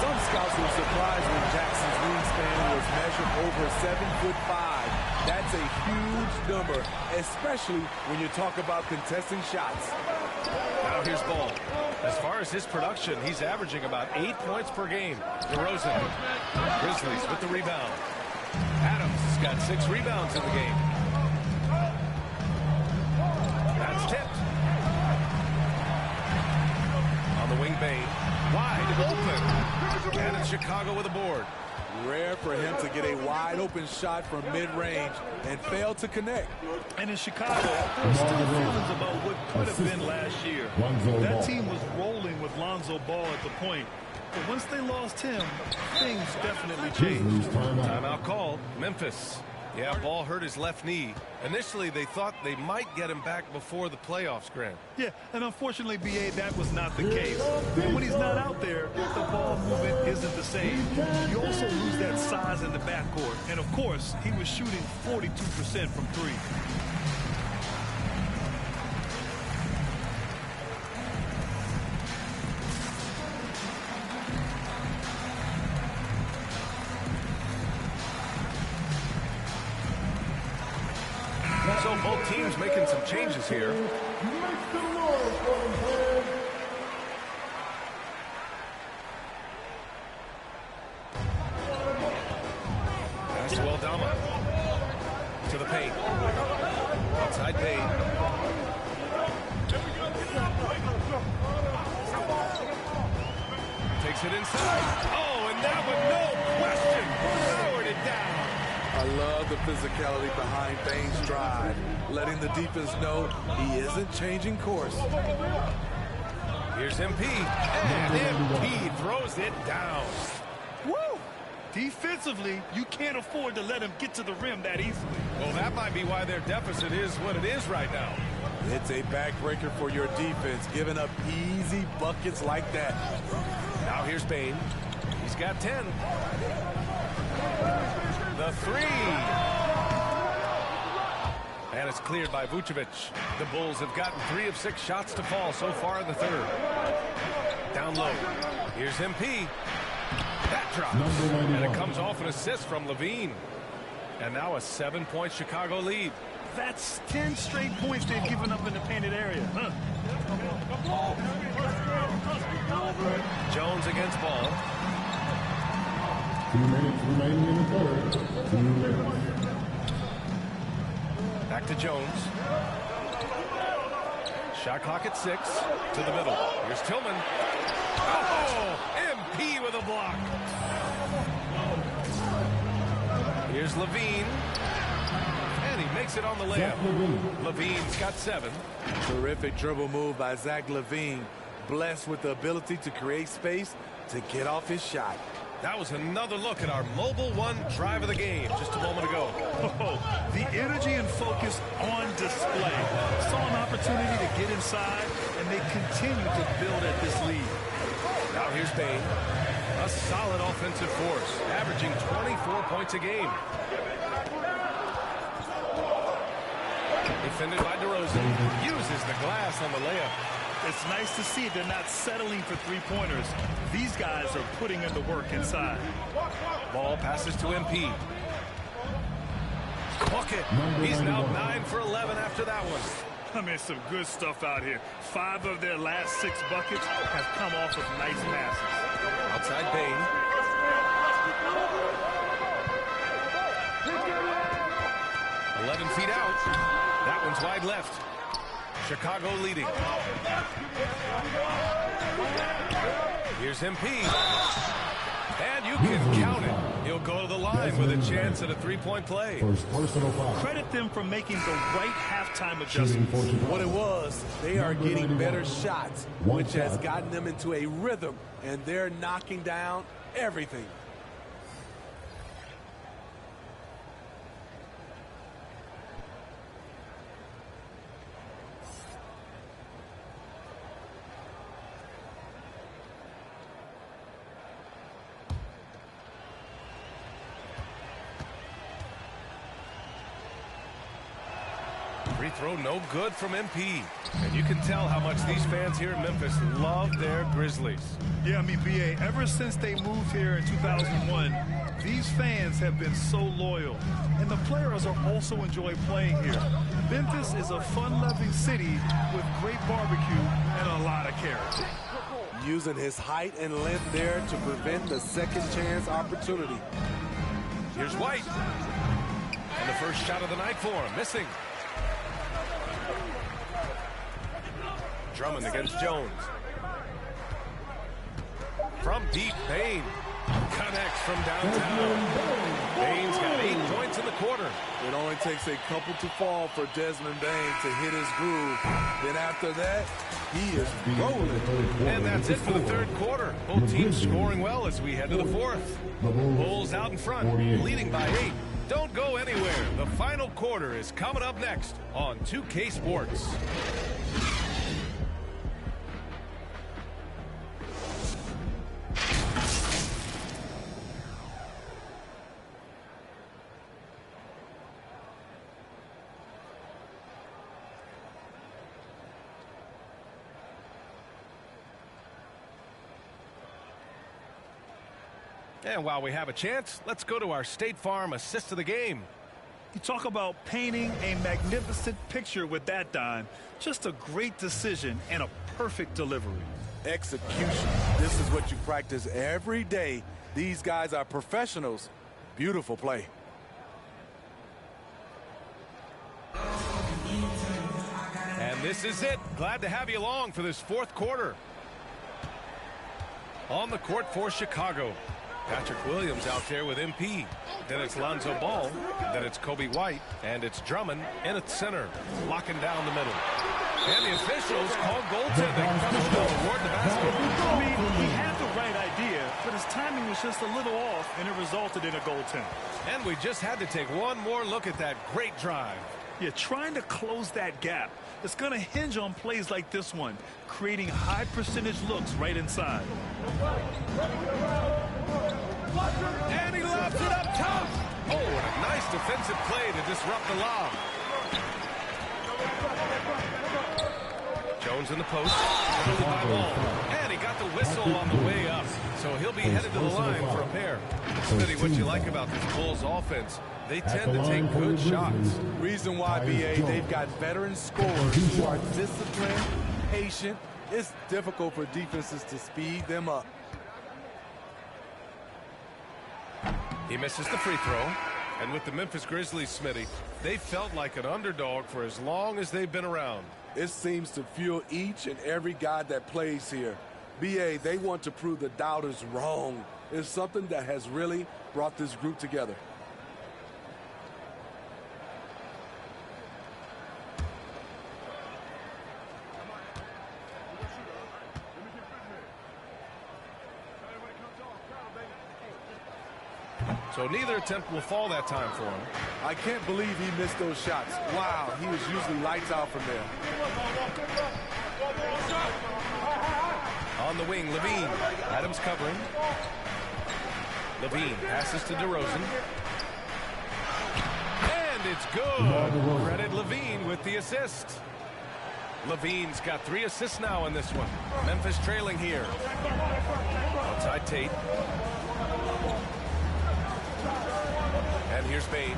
Some scouts were surprised when Jackson's wingspan was measured over 7'5". That's a huge number, especially when you talk about contesting shots. Now here's Ball. As far as his production, he's averaging about 8 points per game. DeRozan. Grizzlies with the rebound. Adams has got 6 rebounds in the game. That's tipped. On the wing, Bain. Wide open. And it's Chicago with a board. Rare for him to get a wide open shot from mid-range and fail to connect. And in Chicago, there are still feelings about what could have been last year. That team was rolling with Lonzo Ball at the point. But once they lost him, things definitely changed. Timeout called. Memphis. Yeah, Ball hurt his left knee. Initially, they thought they might get him back before the playoffs, Grant. Yeah, and unfortunately, B.A., that was not the case. And when he's not out there, the ball movement isn't the same. You also lose that size in the backcourt. And, of course, he was shooting 42% from 3. So show both teams making some changes here. Pass to Aldama. To the paint. Outside paint. Takes it inside. Oh, and that one, no question, powered it down. I love the physicality behind Bain's drive, letting the defense know he isn't changing course. Here's MP, and MP throws it down. Woo! Defensively, you can't afford to let him get to the rim that easily. Well, that might be why their deficit is what it is right now. It's a backbreaker for your defense, giving up easy buckets like that. Now here's Bain. He's got 10. The three. And it's cleared by Vucevic. The Bulls have gotten 3 of 6 shots to fall so far in the third. Down low. Here's MP. That drops. And it comes off an assist from Levine. And now a 7-point Chicago lead. That's 10 straight points they've given up in the painted area. Huh? Jones against Ball. 2 minutes remaining in the third. 2 minutes. Back to Jones. Shot clock at 6. To the middle. Here's Tillman. Oh! MP with a block. Here's Levine. And he makes it on the layup. Levine's got 7. Terrific dribble move by Zach LaVine. Blessed with the ability to create space to get off his shot. That was another look at our Mobile One drive of the game just a moment ago. Oh, the energy and focus on display. Saw an opportunity to get inside, and they continue to build at this lead. Now here's Bain. A solid offensive force, averaging 24 points a game. Defended by DeRozan. Uses the glass on the layup. It's nice to see they're not settling for three-pointers. These guys are putting in the work inside. Ball passes to MP. Bucket. He's now 9 for 11 after that one. I mean, some good stuff out here. 5 of their last 6 buckets have come off of nice passes. Outside Bain. "11 feet out. That one's wide left. Chicago leading. Here's MP. And you can count it. He'll go to the line with a chance at a 3-point play. Credit them for making the right halftime adjustments. What it was, they are getting better shots, which has gotten them into a rhythm, and they're knocking down everything. Free throw no good from MP. And you can tell how much these fans here in Memphis love their Grizzlies. Yeah, I mean, BA, ever since they moved here in 2001, these fans have been so loyal. And the players are also enjoy playing here. Memphis is a fun-loving city with great barbecue and a lot of character. Using his height and length there to prevent the second chance opportunity. Here's White. And the first shot of the night for him, missing. Drummond against Jones. From deep, Bain connects from downtown. Bain's got 8 points in the quarter. It only takes a couple to fall for Desmond Bain to hit his groove. Then after that, he is rolling. And that's it for the third quarter. Both teams scoring well as we head to the fourth. Bulls out in front, leading by 8. Don't go anywhere. The final quarter is coming up next on 2K Sports. And while we have a chance, let's go to our State Farm assist of the game. You talk about painting a magnificent picture with that dime. Just a great decision and a perfect delivery. Execution. This is what you practice every day. These guys are professionals. Beautiful play. And this is it. Glad to have you along for this fourth quarter. On the court for Chicago, Patrick Williams out there with MP. Then it's Lonzo Ball. Then it's Kobe White. And it's Drummond in at center, locking down the middle. And the officials call goaltending. They'll award the basketball. I mean, he had the right idea, but his timing was just a little off, and it resulted in a goaltend. And we just had to take one more look at that great drive. Yeah, trying to close that gap. It's going to hinge on plays like this one, creating high percentage looks right inside. And he lobs it up top. Oh, and a nice defensive play to disrupt the lob. Jones in the post, early by Wall, and he got the whistle on the way up, so he'll be headed to the line for a pair. Smitty, what you like about this Bulls offense, they tend to take good shots. Reason why, BA, they've got veteran scorers who are disciplined, patient. It's difficult for defenses to speed them up. He misses the free throw, and with the Memphis Grizzlies, Smitty, they felt like an underdog for as long as they've been around. It seems to fuel each and every guy that plays here. BA, they want to prove the doubters wrong. It's something that has really brought this group together. So neither attempt will fall that time for him. I can't believe he missed those shots. Wow, he was usually lights out from there. On the wing, Levine. Adams covering. Levine passes to DeRozan. And it's good. Credit Levine with the assist. Levine's got 3 assists now in this one. Memphis trailing here. Outside Tate. And here's Bane.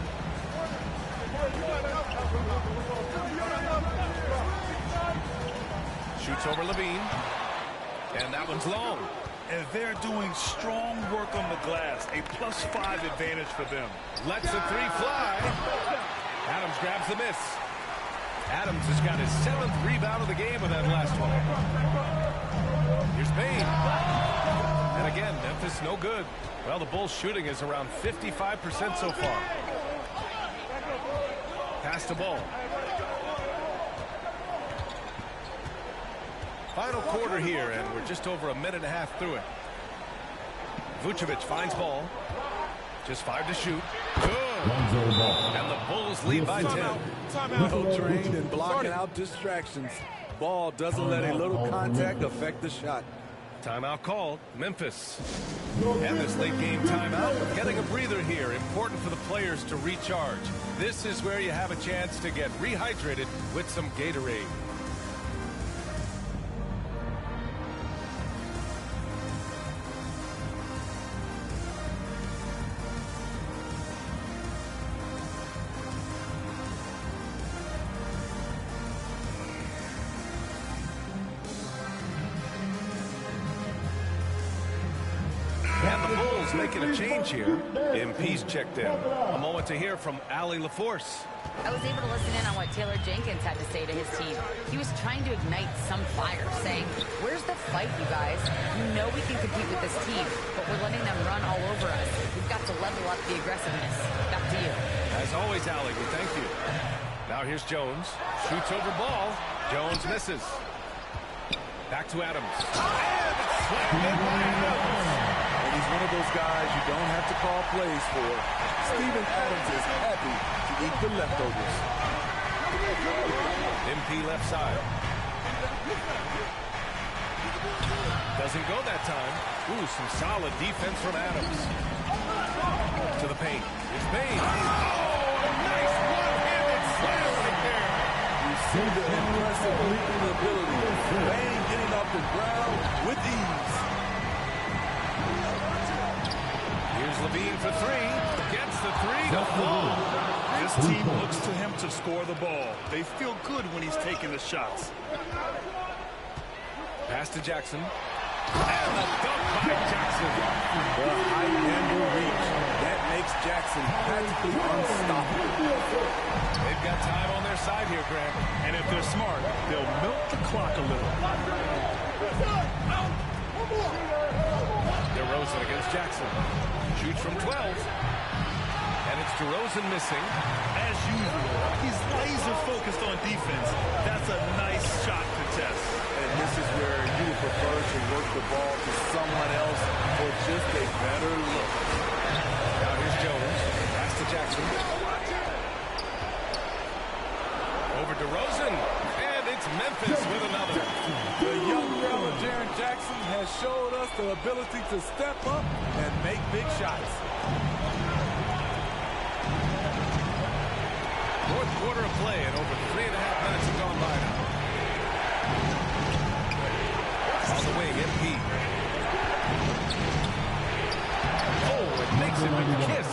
Shoots over Levine. And that one's long. And they're doing strong work on the glass. A +5 advantage for them. Lets the 3 fly. Adams grabs the miss. Adams has got his 7th rebound of the game with that last one. Here's Bane. And again, Memphis no good. Well, the Bulls shooting is around 55% so far. Pass the ball. Final quarter here, and we're just over a minute and a half through it. Vucevic finds ball. Just 5 to shoot. Good. And the Bulls lead by 10. Well trained and blocking out distractions. Ball doesn't let a little contact affect the shot. Timeout called. Memphis. And this late game timeout, getting a breather here. Important for the players to recharge. This is where you have a chance to get rehydrated with some Gatorade. Making a change here. MP's checked in. A moment to hear from Allie LaForce. I was able to listen in on what Taylor Jenkins had to say to his team. He was trying to ignite some fire, saying, "Where's the fight, you guys? You know we can compete with this team, but we're letting them run all over us. We've got to level up the aggressiveness." Back to you. As always, Allie, we thank you. Now here's Jones. Shoots over ball. Jones misses. Back to Adams. And it's slammed in by Adams. He's one of those guys you don't have to call plays for. Steven Adams is happy to eat the leftovers. MP left side. Doesn't go that time. Ooh, some solid defense from Adams. To the paint. It's Bane. Oh, a nice one-handed slam right there. You see the impressive leaping ability. Bane getting off the ground with ease. Here's Levine for 3. Gets the 3 to fall. This This team looks to him to score the ball. They feel good when he's taking the shots. Pass to Jackson. And the dunk by Jackson. The height and the reach. That makes Jackson practically unstoppable. They've got time on their side here, Greg. And if they're smart, they'll milk the clock a little. DeRozan against Jackson. Shoots from 12. And it's DeRozan missing. As usual, he's laser focused on defense. That's a nice shot contest. And this is where you would prefer to work the ball to someone else for just a better look. Now here's Jones. Pass to Jackson. Over DeRozan. And it's Memphis with another. The young fella, Jaren Jackson, has showed us the ability to step up and make big shots. Fourth quarter of play, and over 3.5 minutes have gone by now. On the wing, MP. Oh, it makes it with a kiss.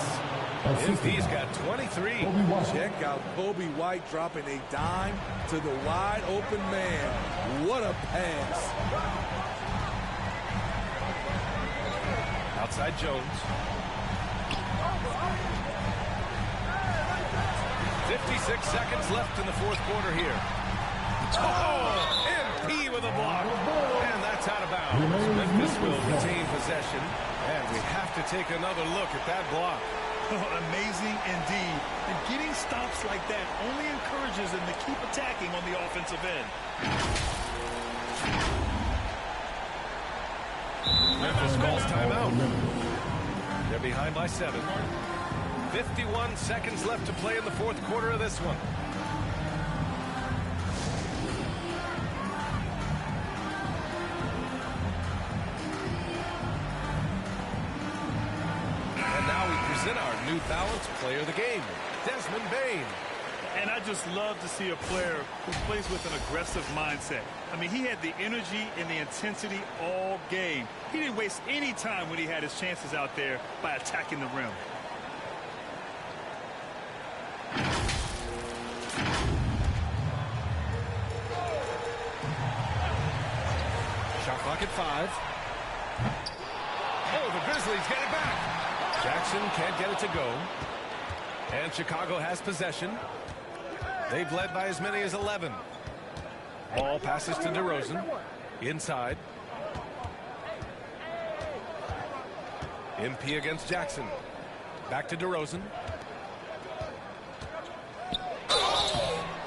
MP's got 23. Check out Kobe White dropping a dime to the wide open man. What a pass. Outside Jones. 56 seconds left in the fourth quarter here. Oh, MP with a block. And that's out of bounds. Memphis will retain possession. And we have to take another look at that block. Amazing indeed. And getting stops like that only encourages them to keep attacking on the offensive end. Memphis calls timeout. They're behind by 7. 51 seconds left to play in the fourth quarter of this one. And now we present our new balanced player of the game, Desmond Bane. And I just love to see a player who plays with an aggressive mindset. I mean, he had the energy and the intensity all game. He didn't waste any time when he had his chances out there by attacking the rim. Shot clock at 5. Oh, the Grizzlies get it back. Jackson can't get it to go. And Chicago has possession. They've led by as many as 11. Ball passes to DeRozan. Inside. MP against Jackson. Back to DeRozan.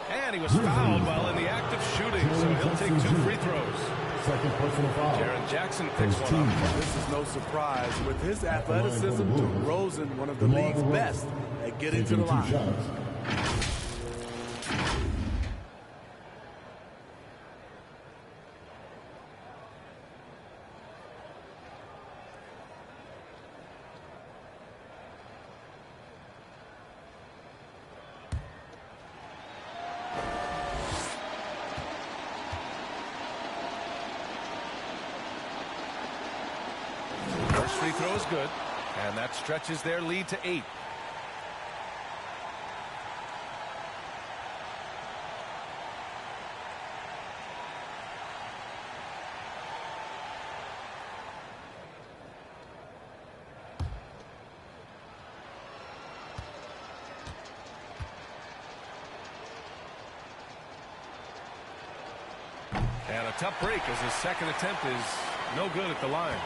And he was fouled while in the act of shooting, so he'll take 2 free throws. Second personal foul. Jaren Jackson picks one up. This is no surprise. With his athleticism, DeRozan, one of the league's best at getting to the line. Free throw is good, and that stretches their lead to 8. And a tough break as his second attempt is no good at the line.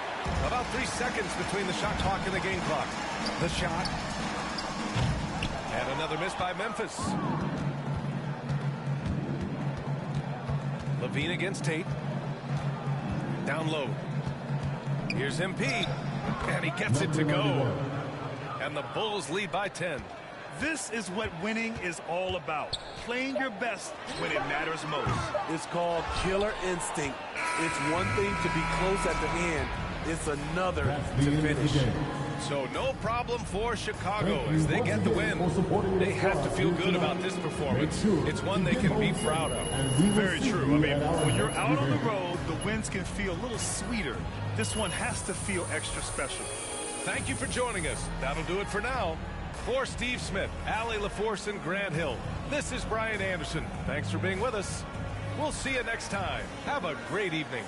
About 3 seconds between the shot clock and the game clock. The shot. And another miss by Memphis. Levine against Tate. Down low. Here's MP. And he gets it to go. And the Bulls lead by 10. This is what winning is all about. Playing your best when it matters most. It's called killer instinct. It's one thing to be close at the end. It's another to finish. So no problem for Chicago as they get the win. They have to feel good about this performance. It's one they can be proud of. Very true. I mean, when you're out on the road, the wins can feel a little sweeter. This one has to feel extra special. Thank you for joining us. That'll do it for now. For Steve Smith, Allie LaForce, and Grant Hill, this is Brian Anderson. Thanks for being with us. We'll see you next time. Have a great evening.